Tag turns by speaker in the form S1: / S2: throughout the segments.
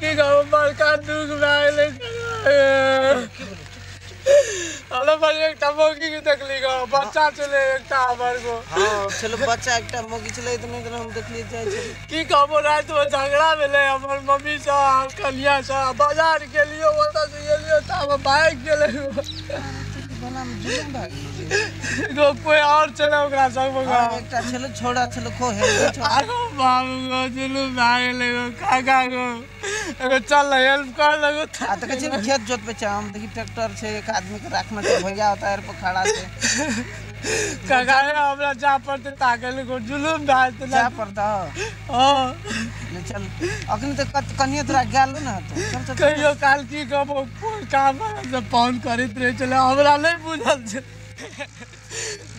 S1: की कहूँ बड़का दुख लागले अरे पर एक टमोगी की देखली गो बच्चा चले एकटा हमर गो
S2: हां चलो बच्चा एकटा मोगी चले त नहीं हम देखली जाय छै
S1: की कहबो रात में झगड़ा भेले हमर मम्मी से कनिया से बाजार गेलियो ओता से गेलियो त हम बाइक गेले
S2: बना में जुलम भाग
S1: गो कोई और चले ओकरा संग में
S2: एकटा चलो छोड़ा चलो खो हेल्प
S1: आगो बाबू गो चलो भाग ले गो काका गो एगो चल हेल्प कर लगो
S2: आ त कछि खेत जोत पे हम देखि ट्रैक्टर छै एक आदमी के रखना छै भैया होता है पर खड़ा छै
S1: काका ने हमरा जा पड़ते ताकल को जुलुम भात
S2: जा पड़ता
S1: हां
S2: ले चल अखनी त कनिया तोरा गेल न त चल चल
S1: कहियो काल की कहबो काम से फोन करैत रहे चले हमरा नहीं बुझल छै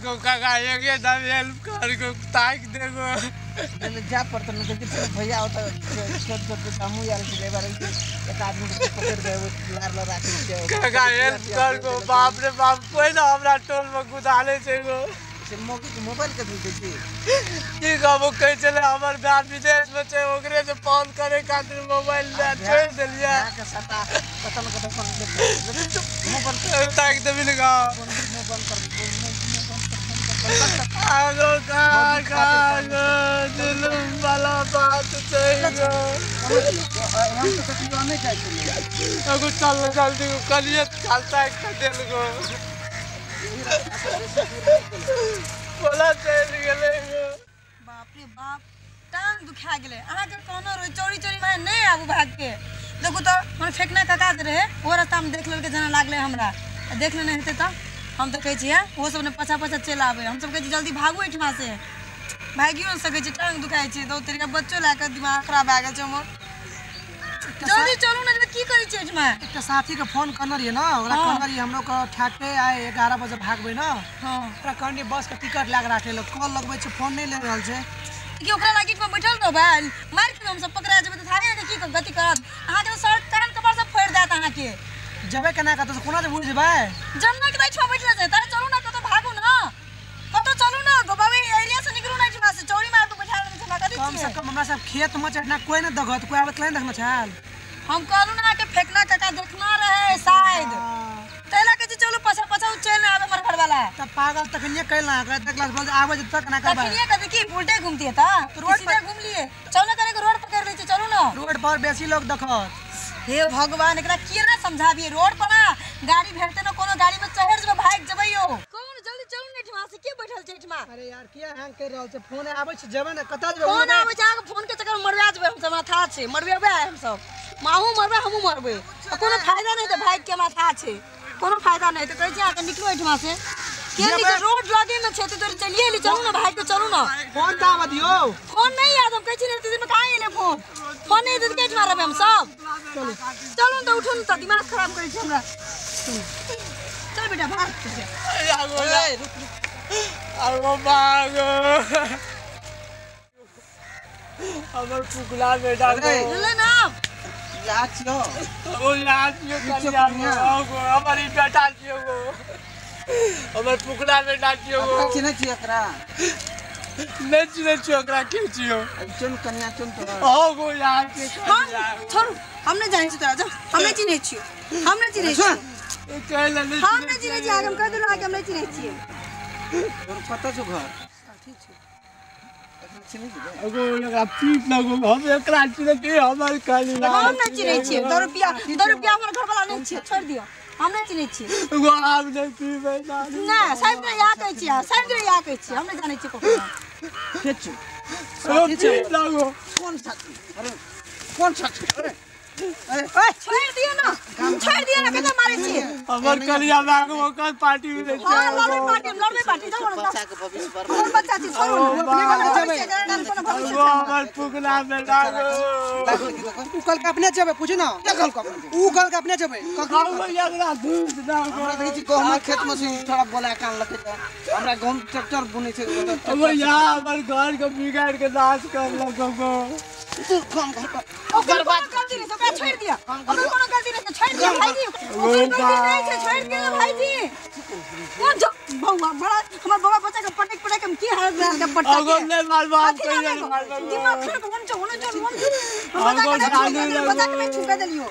S1: गो काका एक दम हेल्प कर गो ताक देगो
S2: ले जा पड़ता न देखि भैया होता खेत जोत पे हमू यार के लेबर एक आदमी के पकड़ गए लार ला राखी के
S1: काका हेल्प कर गो बाप रे बाप कोई ना हमरा टोल में गुदाले छै गो
S2: से मोगी के मोबाइल के दे छी
S1: की कहबो कह चले हमर बात विदेश में छै ओकरे से फोन करे खातिर मोबाइल ले छोड़ देलिया
S2: का सता कतन कतन फोन मोबाइल
S1: ताक देबी लगा
S2: मोबाइल कर
S1: आगो काका गो जुलुम वाला बात छै गो
S2: हम तो कभी नहीं जाय छी
S1: अगो चल जल्दी कलिए चलता एक देल गो बोला चल गेले गो
S3: बाप रे बाप टांग दुखा गेले अहाँ के कोनो रोई चोरी चोरी में नहीं आबू भाग के देखो तो हम फेंकना कका दे रहे वो रास्ता में देख लेके जना लागले हमरा देख लेने हेते त हम तो कहै छियै वो सब ने पछा पछा चल आवे हम सब कहै छी जल्दी भागू एठमा से भागियो सकै छी टांग दुखाई छै तो तेरे बच्चो ला के दिमाग खराब आ गेल छै हमर जल्दी चलू ना की करै छी एठमा
S2: एकटा साथी के फोन करना रहिए ना ओकरा कहना रहिए हम लोग ठाटे आए 11 बजे भागबे ना
S3: हां
S2: ओकरा कहनी बस के टिकट लाग राखे ल कॉल लगबै छै फोन नहीं ले रहल छै
S3: कि ओकरा लागी में बैठल रहबै मार के हम सब पकड़ा जेबै त थाने के की गति करत अहाँ के सर कान कबर सब फोड़ देत अहाँ के
S2: जबे केना कत कोना जे बुझ जेबै
S3: जन्ना के दैछ बैठले छै तारे चलू ना कतो भागू ना कतो चलू ना गोबावे एरिया से निकलू ना इठमा से चौड़ी मार के बैठा रहल छै कथि
S2: कम से कम हमरा सब खेत में चढ़ना कोई न दगत कोई आबत नहीं देखना छाल
S3: हम कहलू ना के फेंकना काका देखना रहे शायद तैला के चलू पछा पछा चल ना आवे हमर घर वाला
S2: त पागल तकनिए कहला अगर देखला बोल आवे तक ना करबा
S3: तकनिए कथि की उल्टे घूमती है त रोड पे घूम लिए चलो करे के रोड पकड़ लै छै चलू ना
S2: रोड पर बेसी लोग देखत
S3: हे भगवान एकरा केना समझाबिए रोड पर ना गाड़ी भेटते न कोनो गाड़ी में चढ़ जेबे भाग जेबे यो कौन जल्दी चलू ने ठमा से के बैठल छै ठमा
S2: अरे यार किया हैंग कर रहल छै फोन आबै छै जेबे ना कतल जेबे
S3: फोन आबै छै अहाँ फोन के चक्कर में मरवा जेबे हम सब माथा छै मरबेबे हम सब माहू मरबे हमहू मरबे कोनो फायदा नहीं त भाग के माथा छै कोनो फायदा नहीं त कहै छै अहाँ के निकलो एठमा से के निकल रोड लगे में छै त चलिए ले चलू ना भाग के चलू ना
S2: फोन दावा दियो
S3: फोन नहीं याद हम कहै छी ने दिन में काहे एले फोन नहीं दे के एठमा रहबे हम सब चलू चलू त उठू न त दिमाग खराब करै छै हमरा चल बेटा भाग
S1: आगो आगो भागो हमर पुकला बेटा
S3: ले ना
S2: याद छियो
S1: ओ याद छियो कनिया गो हमारी बेटा छियो गो हमर पुकला बेटा छियो गो
S2: चिन्ह छियो एकरा
S1: नहीं चिन्ह छियो एकरा के छियो
S2: चुन कन्या चुन तो
S1: ओ गो याद के
S3: हम छोड़ हम नहीं जाने छी तोरा जा हम नहीं चिन्है छियो हम नहीं चिन्है छियो
S1: कहले नहीं
S3: हम नहीं चिन्है छी आगे हम कह देलौ आगे हम नहीं चिन्है छियै
S2: तोर पता छौ घर ठीक छै
S1: अगो लगा पीट लगो हम एकरा चिन्ह के हमर काली
S3: हम नहीं चिन्है छियै 2 रुपया हमर घर वाला नहीं छियै छोड़ दियो हम नहीं चिन्है छियै
S1: एगो आब नहीं पीबे
S3: ना साहब ने या कहै छियै साहब ने या कहै छियै हम नहीं जानै छियै ककरो
S2: ठीक छै
S1: ओ पीट लगो
S2: कौन साथी अरे कौन साथी अरे
S3: छोड़ दियो ना कतना मारै छियै
S1: हमर कलिया मांगो ओकर पार्टी में
S3: हां लड़बे पार्टी जाओ ना
S2: बच्चा के भविष्य पर
S3: हमर बच्चा छी छोड़ू अपने वाला जेबै
S1: वो हमर पुकला बेटा गो
S2: उ कल के अपने जेबै पूछ ना के कल के उ कल के अपने जेबै
S1: हम एकरा दूध ना
S2: हमरा देखै छी गहूम खेत में से थोड़ा बोला कान लगे हमरा गहूम ट्रैक्टर बुनै छै
S1: अब यहाँ हमर घर के बिगाड़ के नाश कर लगो गो
S2: काम घर
S3: ओकर बात गलती नहीं ओकरा छोड़ दिया ओकर कोनो गलती नहीं छोड़ दिया भाईजी ओकर गलती नहीं छै छोड़ दिया भाईजी कौन जो बौआ बड़ा हमर बौआ बच्चा के पटक हम की भारत में के पट्टा
S1: अगो
S3: के
S1: ले मार बाप
S3: कथी
S1: कइले
S3: लागो?
S1: मार बाप
S3: दिमाग खराब होन छ होन जोन होन
S1: अगो जाने
S3: बता के छुका देलियो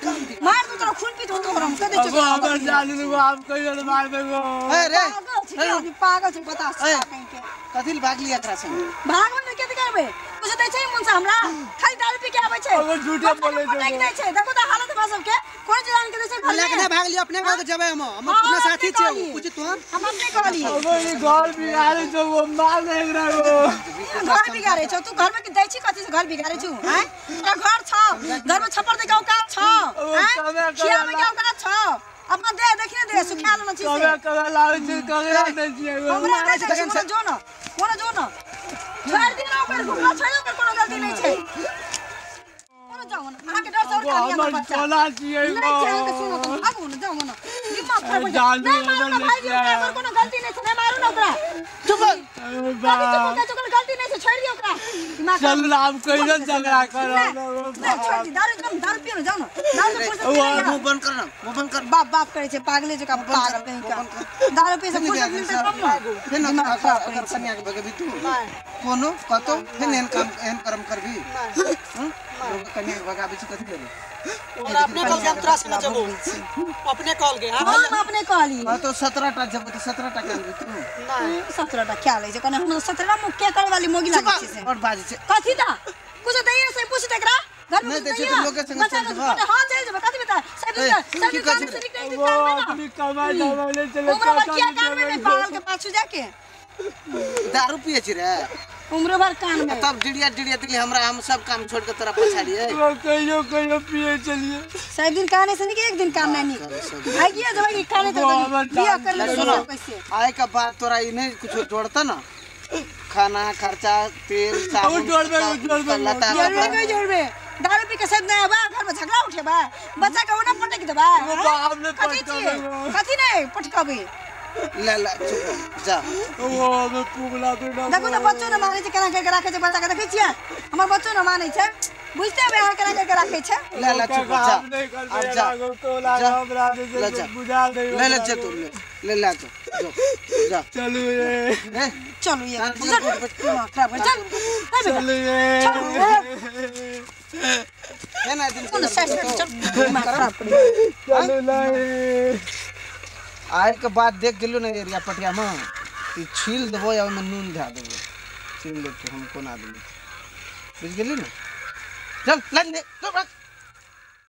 S3: मार तू तो खून पीत हो तो हम कह दे
S1: अगो हमर जाने बाप कइले मार देगो
S2: अरे
S3: पागल छ बता
S2: ए।
S3: कहीं के
S2: कथी भाग लिया एकरा से
S3: भागो ने के करबे कुछ दै छै मन से हमरा खाली दारू पी के आबै छै
S1: अगो झूठे बोले
S3: पटाक दै छै देखो तो हालत बा सब के कोन जान के दै छै घर
S2: लेकिन
S3: में
S2: भाग लिया अपने घर जबे हम अपना साथी छे कुछ तो
S3: हम अपने कहली
S1: अगो ये घर बिगाड़े जो वो मार नहीं रहो
S3: घर बिगाड़े छौ तू घर में दै छी कथि से घर बिगाड़े छु हैं तोरा घर छ घर में छप्पर दे के औकात छ हैं खिया में के औकात छ अपना दे देखिए दे सुखा लेना छी
S1: कबे कबे लावे छी कबे नहीं छी
S3: हमरा दे छै जो न कोन जो न छोड़ दिन ओकर घुमला छोड़ ओकर कोनो गलती नहीं छै कोन जाओ न अहाँ के डर से और कालिया
S1: हमर
S3: बच्चा
S1: कोला छिए
S3: नहीं छै के सुनो तो आगो न जाओ न दिमाग खराब हो जाए नहीं मारो ना भाई ओकर कोनो गलती नहीं छै नहीं मारू ना ओकरा चुप चुप गलती नहीं छै छोड़ दियो ओकरा दिमाग
S1: चल राम कइले झगड़ा करो
S3: नहीं छोड़ दी दारू पियो न जाओ न दारू से
S2: मुंह बंद करना मुंह बंद कर
S3: बाप बाप करे छै पागले जका पागल कहीं का दारू पी से फुर्सत मिलते तब न
S2: फिर ना अगर कन्या के भगे भी तू कोनो कतो फिर एन कर्म करबी कन्या के भगा भी कथि करी
S4: और अपने कॉल के हम तोरा से न जबो अपने कॉल के हां
S3: हम अपने कहली
S2: हां तो 17 टा जब तो 17 टा कर तू
S4: नहीं
S3: 17 टा क्या ले छै कने हम 17 मुख के करे वाली मोगी लागे छै से
S2: और बाजी से
S3: कथी दा कुछ दैए से पूछ एकरा घर में
S2: नहीं दै छै तो लोग के संग चल जबा
S3: हां चल जबा कथी बता सब काम से निकल
S1: वो
S3: काम में
S1: अपनी कमाई दवाले चले
S3: उम्र भर क्या काम में पागल के पाछू जाके
S2: दारू पिए छी रे
S3: उम्र भर कान में
S2: तब डिड़िया दिली हमरा हम सब काम छोड़ के तोरा पछाड़िए
S1: वो कहियो पिए चलिए
S3: सब दिन कहने से नहीं कि एक दिन काम नहीं आई गया जब ये खाने तो बिया कर ले
S2: सुनो
S3: कैसे
S2: आए का बात तोरा ई नहीं कुछ जोड़ता ना खाना खर्चा तेल साबुन लता
S3: जोड़बे कोई जोड़बे दारू पी के सब नया बा घर में झगड़ा उठे बा बच्चा के ओना पटक देबा
S1: वो बाप ने
S3: कथी नहीं पटकाबे
S2: ले ले चुप जा
S1: वो मैं पुगला बेटा
S3: देखो तो बच्चों न माने छै केना के राखे छै बच्चा के देखै छियै हमर बच्चों न माने छै बुझते बे अहाँ केना के राखे छै
S2: ले ले चुप जा
S1: अब जा तो लागा हमरा से बुझा दे
S2: ले ले जा तू ले ले तो जा
S1: चलो ये
S3: चलो ये खराब चल
S1: चलो ये
S2: है ना दिन
S3: कौन साइड चल खराब पड़ी
S1: चलो ले
S2: आए के बाद देख गेलु ना एरिया पटिया में ई छील देबो या में नून धा देबो छील ले के हम कोना देबो बुझ गेली ना चल ले ले